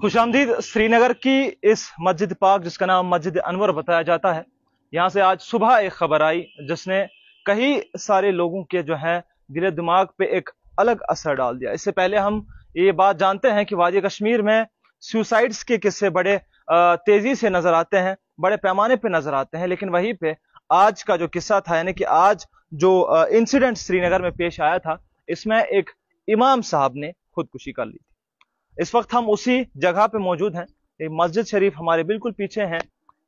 खुशामदीद श्रीनगर की इस मस्जिद पाक जिसका नाम मस्जिद अनवर बताया जाता है। यहाँ से आज सुबह एक खबर आई जिसने कई सारे लोगों के जो है दिल दिमाग पे एक अलग असर डाल दिया। इससे पहले हम ये बात जानते हैं कि वादी कश्मीर में सुसाइड्स के किस्से बड़े तेजी से नजर आते हैं, बड़े पैमाने पे नजर आते हैं, लेकिन वहीं पे आज का जो किस्सा था, यानी कि आज जो इंसिडेंट श्रीनगर में पेश आया था, इसमें एक इमाम साहब ने खुदकुशी कर ली थी। इस वक्त हम उसी जगह पे मौजूद हैं। ये मस्जिद शरीफ हमारे बिल्कुल पीछे है।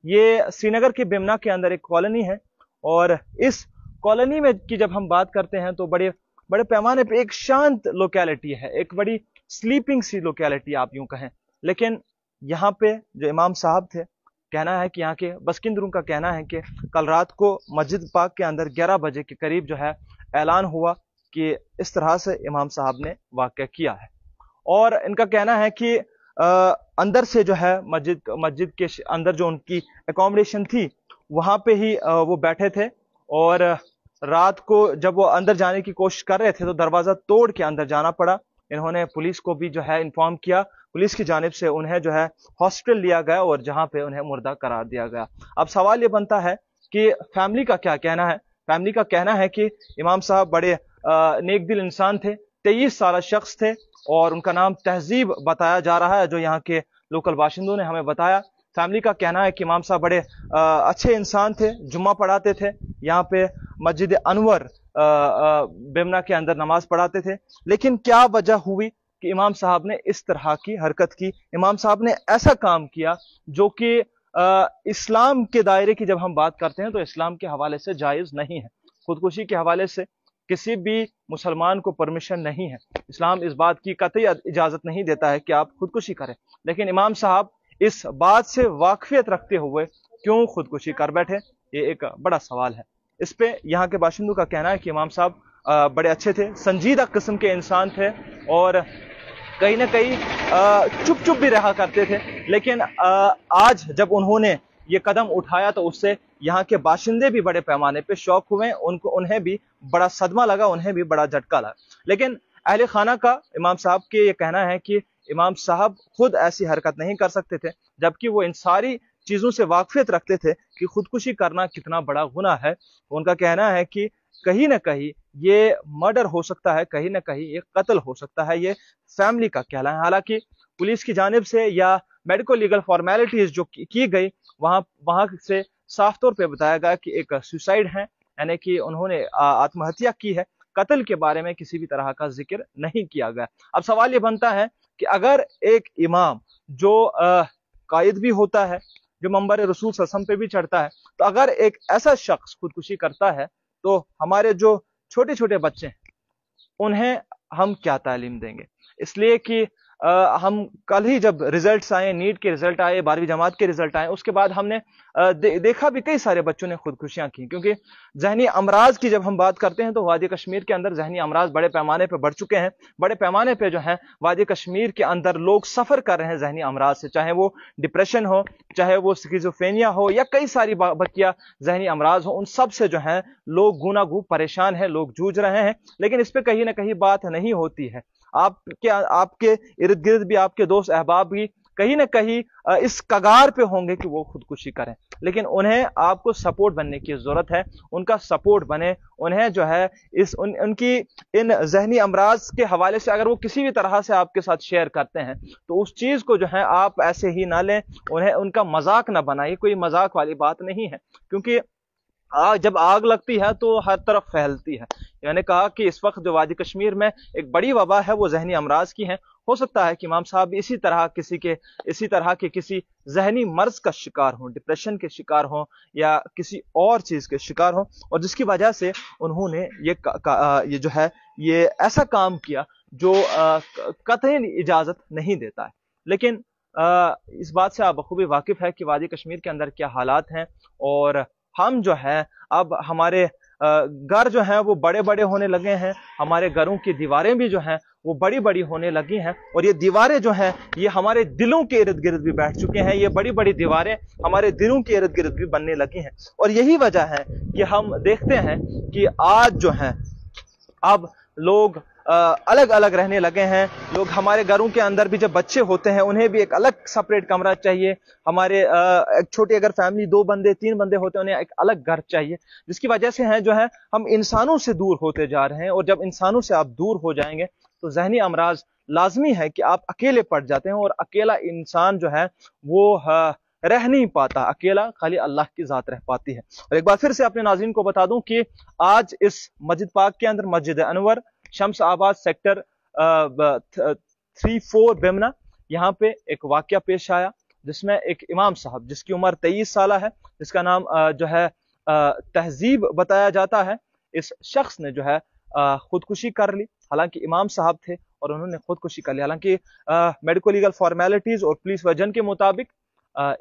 ये श्रीनगर के बेमना के अंदर एक कॉलोनी है और इस कॉलोनी में की जब हम बात करते हैं तो बड़े बड़े पैमाने पे एक शांत लोकेलिटी है, एक बड़ी स्लीपिंग सी लोकेलिटी आप यूं कहें। लेकिन यहाँ पे जो इमाम साहब थे, कहना है कि यहाँ के बसकिंदरों का कहना है कि कल रात को मस्जिद पाक के अंदर 11 बजे के करीब जो है ऐलान हुआ कि इस तरह से इमाम साहब ने वाक़या किया है। और इनका कहना है कि अंदर से जो है मस्जिद के अंदर जो उनकी एकोमोडेशन थी वहां पे ही वो बैठे थे और रात को जब वो अंदर जाने की कोशिश कर रहे थे तो दरवाजा तोड़ के अंदर जाना पड़ा। इन्होंने पुलिस को भी जो है इन्फॉर्म किया। पुलिस की जानिब से उन्हें जो है हॉस्पिटल लिया गया और जहां पे उन्हें मुर्दा करार दिया गया। अब सवाल ये बनता है कि फैमिली का क्या कहना है। फैमिली का कहना है कि इमाम साहब बड़े नेक दिल इंसान थे, 23 साल शख्स थे और उनका नाम तहजीब बताया जा रहा है, जो यहाँ के लोकल बाशिंदों ने हमें बताया। फैमिली का कहना है कि इमाम साहब बड़े अच्छे इंसान थे, जुम्मा पढ़ाते थे, यहाँ पे मस्जिद अनवर बेमना के अंदर नमाज पढ़ाते थे। लेकिन क्या वजह हुई कि इमाम साहब ने इस तरह की हरकत की, इमाम साहब ने ऐसा काम किया जो कि इस्लाम के दायरे की जब हम बात करते हैं तो इस्लाम के हवाले से जायज़ नहीं है। खुदकुशी के हवाले से किसी भी मुसलमान को परमिशन नहीं है। इस्लाम इस बात की कतई इजाजत नहीं देता है कि आप खुदकुशी करें। लेकिन इमाम साहब इस बात से वाकफियत रखते हुए क्यों खुदकुशी कर बैठे, ये एक बड़ा सवाल है। इस पे यहाँ के बाशिंदों का कहना है कि इमाम साहब बड़े अच्छे थे, संजीदा किस्म के इंसान थे और कहीं ना कहीं चुप चुप भी रहा करते थे। लेकिन आज जब उन्होंने ये कदम उठाया तो उससे यहाँ के बाशिंदे भी बड़े पैमाने पे शौक हुए, उन्हें भी बड़ा सदमा लगा, उन्हें भी बड़ा झटका लगा। लेकिन अहले खाना का इमाम साहब के ये कहना है कि इमाम साहब खुद ऐसी हरकत नहीं कर सकते थे, जबकि वो इन सारी चीजों से वाकफियत रखते थे कि खुदकुशी करना कितना बड़ा गुनाह है। उनका कहना है कि कहीं ना कहीं ये मर्डर हो सकता है, कहीं ना कहीं ये कत्ल हो सकता है। ये फैमिली का कहना है। हालांकि पुलिस की जानिब से या मेडिकल लीगल फॉर्मेलिटीज जो की गई वहां से साफ तौर पे बताया गया कि एक सुसाइड है, यानी कि उन्होंने आत्महत्या की है। कत्ल के बारे में किसी भी तरह का जिक्र नहीं किया गया। अब सवाल ये बनता है कि अगर एक इमाम जो कायद भी होता है, जो मंबर रसूल सल्लल्लाहु अलैहि वसल्लम पे भी चढ़ता है, तो अगर एक ऐसा शख्स खुदकुशी करता है तो हमारे जो छोटे छोटे बच्चे हैं उन्हें हम क्या तालीम देंगे। इसलिए कि हम कल ही जब रिजल्ट्स आए, नीट के रिजल्ट आए, 12वीं जमात के रिजल्ट आए, उसके बाद हमने देखा भी कई सारे बच्चों ने खुदकुशियां की। क्योंकि जहनी अमराज की जब हम बात करते हैं तो वादी कश्मीर के अंदर जहनी अमराज बड़े पैमाने पर बढ़ चुके हैं। बड़े पैमाने पे जो है वादी कश्मीर के अंदर लोग सफर कर रहे हैं जहनी अमराज से, चाहे वो डिप्रेशन हो, चाहे वो स्किज़ोफ्रेनिया हो या कई सारी बकिया जहनी अमराज हो, उन सब से जो है लोग गूनागू परेशान हैं, लोग जूझ रहे हैं। लेकिन इस पर कहीं ना कहीं बात नहीं होती है। आपके इर्द गिर्द भी आपके दोस्त अहबाब भी कहीं ना कहीं इस कगार पे होंगे कि वो खुदकुशी करें, लेकिन उन्हें आपको सपोर्ट बनने की जरूरत है। उनका सपोर्ट बने, उन्हें जो है उनकी इन जहनी अमराज के हवाले से अगर वो किसी भी तरह से आपके साथ शेयर करते हैं तो उस चीज को जो है आप ऐसे ही ना लें, उन्हें उनका मजाक ना बनाइए। कोई मजाक वाली बात नहीं है, क्योंकि जब आग लगती है तो हर तरफ फैलती है। मैंने कहा कि इस वक्त जो वादी कश्मीर में एक बड़ी वबा है वो जहनी अमराज की है। हो सकता है कि इमाम साहब इसी तरह के किसी जहनी मर्ज का शिकार हों, डिप्रेशन के शिकार हों या किसी और चीज के शिकार हों, और जिसकी वजह से उन्होंने ये जो है ये ऐसा काम किया जो कतई इजाजत नहीं देता है। लेकिन इस बात से आप बखूबी वाकिफ है कि वादी कश्मीर के अंदर क्या हालात हैं, और हम जो है अब हमारे घर जो हैं वो बड़े बड़े होने लगे हैं, हमारे घरों की दीवारें भी जो हैं वो बड़ी बड़ी होने लगी हैं, और ये दीवारें जो हैं ये हमारे दिलों के इर्द गिर्द भी बैठ चुके हैं। ये बड़ी बड़ी दीवारें हमारे दिलों के इर्द गिर्द भी बनने लगी हैं, और यही वजह है कि हम देखते हैं कि आज जो है अब लोग अलग अलग रहने लगे हैं लोग। हमारे घरों के अंदर भी जब बच्चे होते हैं उन्हें भी एक अलग सेपरेट कमरा चाहिए। हमारे एक छोटी अगर फैमिली 2 बंदे 3 बंदे होते हैं उन्हें एक अलग घर चाहिए, जिसकी वजह से है जो है हम इंसानों से दूर होते जा रहे हैं। और जब इंसानों से आप दूर हो जाएंगे तो जहनी अमराज लाजमी है कि आप अकेले पड़ जाते हैं। और अकेला इंसान जो है वो रह नहीं पाता, अकेला खाली अल्लाह की जात रह पाती है। और एक बार फिर से अपने नाज़रीन को बता दूं कि आज इस मस्जिद पाक के अंदर मस्जिद अनवर शम्स आबाद सेक्टर 34 बेमना, यहाँ पे एक वाकया पेश आया जिसमें एक इमाम साहब जिसकी उम्र 23 साल है, जिसका नाम जो है तहजीब बताया जाता है, इस शख्स ने जो है खुदकुशी कर ली। हालांकि इमाम साहब थे और उन्होंने खुदकुशी कर ली। हालांकि मेडिको लीगल फॉर्मेलिटीज और पुलिस वर्जन के मुताबिक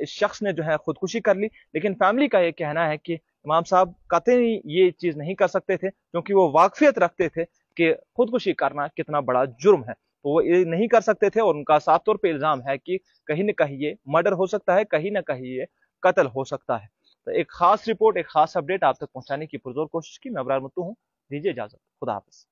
इस शख्स ने जो है खुदकुशी कर ली, लेकिन फैमिली का ये कहना है कि इमाम साहब कतई ये चीज नहीं कर सकते थे, क्योंकि वो वाकफियत रखते थे कि खुदकुशी करना कितना बड़ा जुर्म है, तो वो ये नहीं कर सकते थे। और उनका साफ तौर पे इल्जाम है कि कहीं न कहीं ये मर्डर हो सकता है, कहीं न कहीं ये कत्ल हो सकता है। तो एक खास रिपोर्ट, एक खास अपडेट आप तक पहुंचाने की पुरजोर कोशिश की। मैं अबरार मुत्तू हूँ, दीजिए इजाजत, खुदा हाफिज।